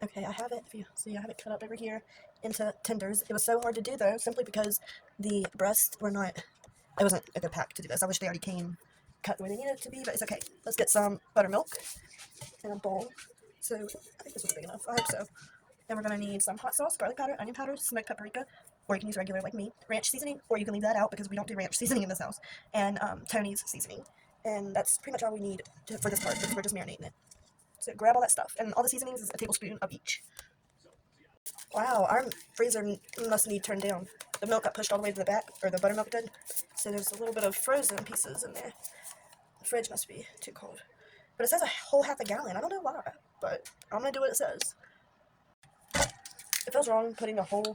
Okay, I have it. If you see, I have it cut up over here into tenders. It was so hard to do though, simply because the breasts were not. It wasn't a good pack to do this. I wish they already came cut the way they needed to be, but it's okay. Let's get some buttermilk in a bowl. So I think this was big enough. I hope so. Then we're gonna need some hot sauce, garlic powder, onion powder, smoked paprika, or you can use regular like me, ranch seasoning, or you can leave that out because we don't do ranch seasoning in this house, and Tony's seasoning. And that's pretty much all we need for this part because we're just marinating it. So grab all that stuff, and all the seasonings is a tablespoon of each. Wow, our freezer must need turned down. The milk got pushed all the way to the back, or the buttermilk did. So there's a little bit of frozen pieces in there. The fridge must be too cold. But it says a whole half a gallon. I don't know why, but I'm gonna do what it says. It feels wrong putting the whole.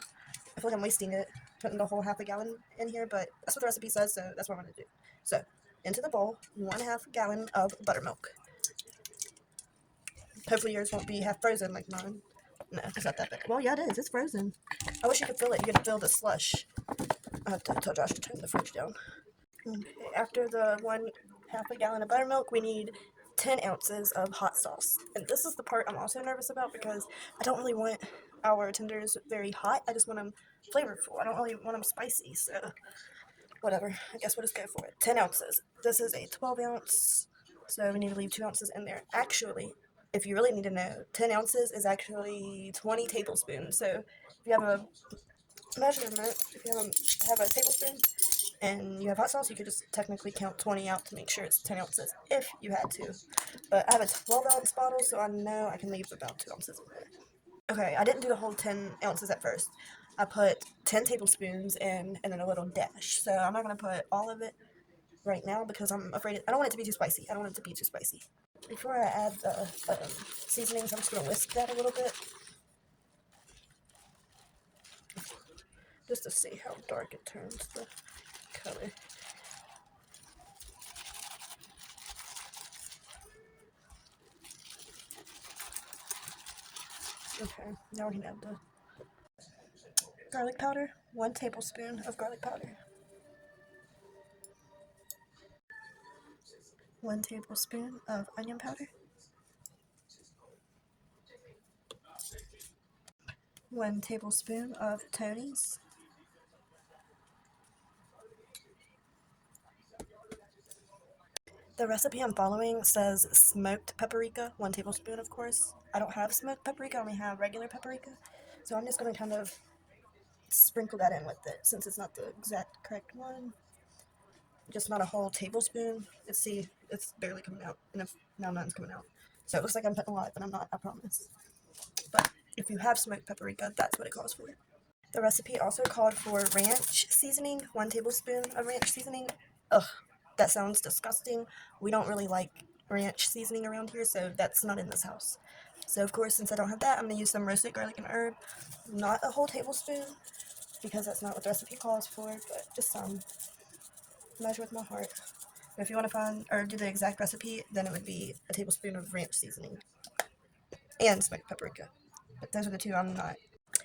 I feel like I'm wasting it putting the whole half a gallon in here, but that's what the recipe says, so that's what I'm gonna do. So into the bowl, 1/2 gallon of buttermilk. Hopefully yours won't be half frozen like mine. No, it's not that big. Well, yeah, it is. It's frozen. I wish you could feel it. You could feel the slush. I have to tell Josh to turn the fridge down. Okay, after the 1/2 a gallon of buttermilk, we need 10 ounces of hot sauce. And this is the part I'm also nervous about because I don't really want our tenders very hot. I just want them flavorful. I don't really want them spicy, so whatever. I guess we'll just go for it. 10 ounces. This is a 12 ounce, so we need to leave 2 ounces in there. Actually, if you really need to know, 10 ounces is actually 20 tablespoons. So if you have a measurement, if you have a tablespoon and you have hot sauce, you could just technically count 20 out to make sure it's 10 ounces if you had to. But I have a 12 ounce bottle, so I know I can leave about 2 ounces in there. Okay, I didn't do the whole 10 ounces at first. I put 10 tablespoons in and then a little dash. So I'm not going to put all of it right now because I'm afraid I don't want it to be too spicy. I don't want it to be too spicy. Before I add the seasonings, I'm just going to whisk that a little bit just to see how dark it turns the color. Okay, now we can add the garlic powder. 1 tablespoon of garlic powder. 1 tablespoon of onion powder. 1 tablespoon of Tony's. The recipe I'm following says smoked paprika, 1 tablespoon, of course. I don't have smoked paprika, I only have regular paprika. So I'm just going to kind of sprinkle that in with it since it's not the exact correct one. Just not a whole tablespoon. Let's see, it's barely coming out. And if now none's coming out. So it looks like I'm putting a lot, but I'm not, I promise. But if you have smoked paprika, that's what it calls for. The recipe also called for ranch seasoning, 1 tablespoon of ranch seasoning. Ugh, that sounds disgusting. We don't really like ranch seasoning around here, so that's not in this house. So of course, since I don't have that, I'm going to use some roasted garlic and herb. Not a whole tablespoon, because that's not what the recipe calls for, but just some. Measure with my heart. But if you want to find or do the exact recipe, then it would be a tablespoon of ranch seasoning and smoked paprika. But those are the two I'm not.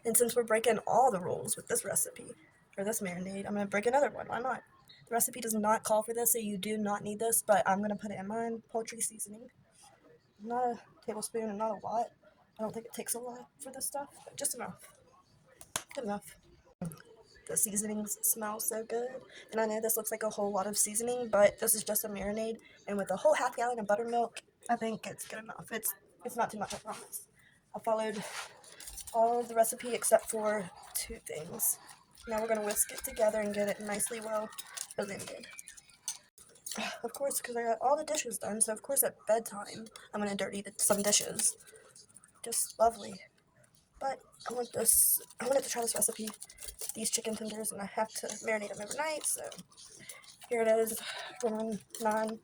And since we're breaking all the rules with this recipe, or this marinade, I'm going to break another one. Why not? The recipe does not call for this, so you do not need this, but I'm going to put it in mine. Poultry seasoning. Not a tablespoon and not a lot. I don't think it takes a lot for this stuff, but just enough. Good enough. The seasonings smell so good. And I know this looks like a whole lot of seasoning, but this is just a marinade. And with a whole half gallon of buttermilk, I think it's good enough. It's not too much, I promise. I followed all of the recipe except for 2 things. Now we're going to whisk it together and get it nicely well blended. Of course, because I got all the dishes done, so of course at bedtime I'm going to dirty some dishes. Just lovely. But I wanted to try this recipe, these chicken tenders, and I have to marinate them overnight, so here it is, going on 9,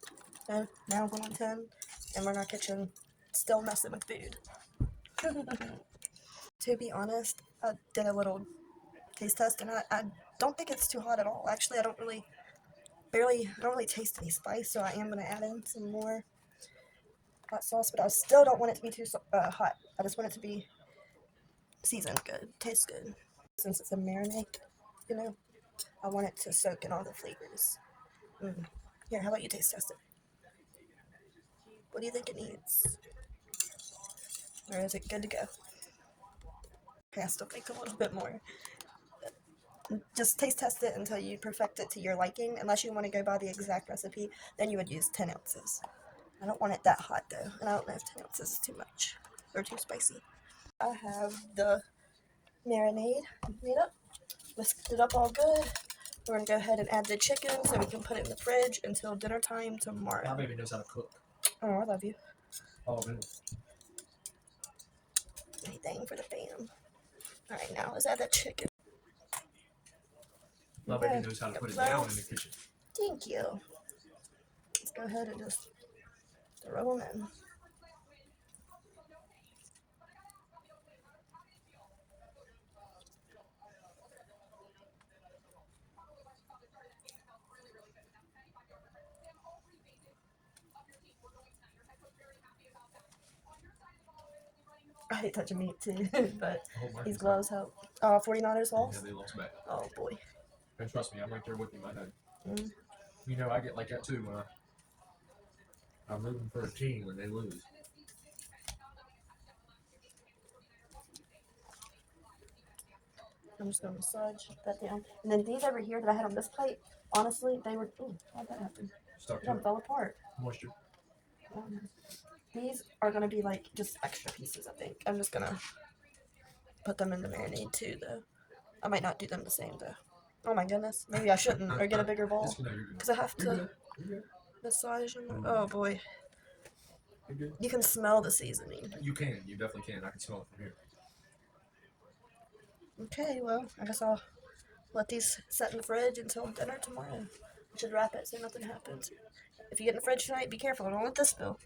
no, now going on 10, and we're in our kitchen, still messing with food. To be honest, I did a little taste test, and I don't think it's too hot at all. Actually, I don't really taste any spice, so I am going to add in some more hot sauce, but I still don't want it to be too hot. I just want it to be seasoned good, tastes good. Since it's a marinade, you know, I want it to soak in all the flavors. Here, how about you taste test it? What do you think it needs? Or is it good to go? Okay, I still think a little bit more. Just taste test it until you perfect it to your liking. Unless you want to go by the exact recipe, then you would use 10 ounces. I don't want it that hot though, and I don't know if 10 ounces is too much or too spicy. I have the marinade made up, whisked it up all good. We're gonna go ahead and add the chicken so we can put it in the fridge until dinner time tomorrow. My baby knows how to cook. Oh, I love you. Oh, man. Anything for the fam. Alright, now let's add that chicken. My baby knows how to put it down in the kitchen. Thank you. Let's go ahead and just throw them in. I hate touching meat too, but these gloves help. Oh, 49ers lost? Yeah, they lost back. Oh boy. And trust me, I'm right there with you, my dad. Mm. You know, I get like that too when I'm rooting for a team when they lose. I'm just gonna massage that down. And then these over here that I had on this plate, honestly, they were. Ooh, how'd that happen? Stuck to Them it. fell apart. Moisture. These are gonna be like just extra pieces, I think. I'm just gonna put them in the marinade too, though. I might not do them the same though. Oh my goodness, maybe I shouldn't, or get a bigger bowl, Just, you know, you're good. because I have You're to good. You're good. massage them. Oh boy, You're good. you can smell the seasoning. You can. You definitely can. I can smell it from here. Okay, well, I guess I'll let these set in the fridge until dinner tomorrow. I should wrap it so nothing happens. If you get in the fridge tonight, be careful. Don't let this spill.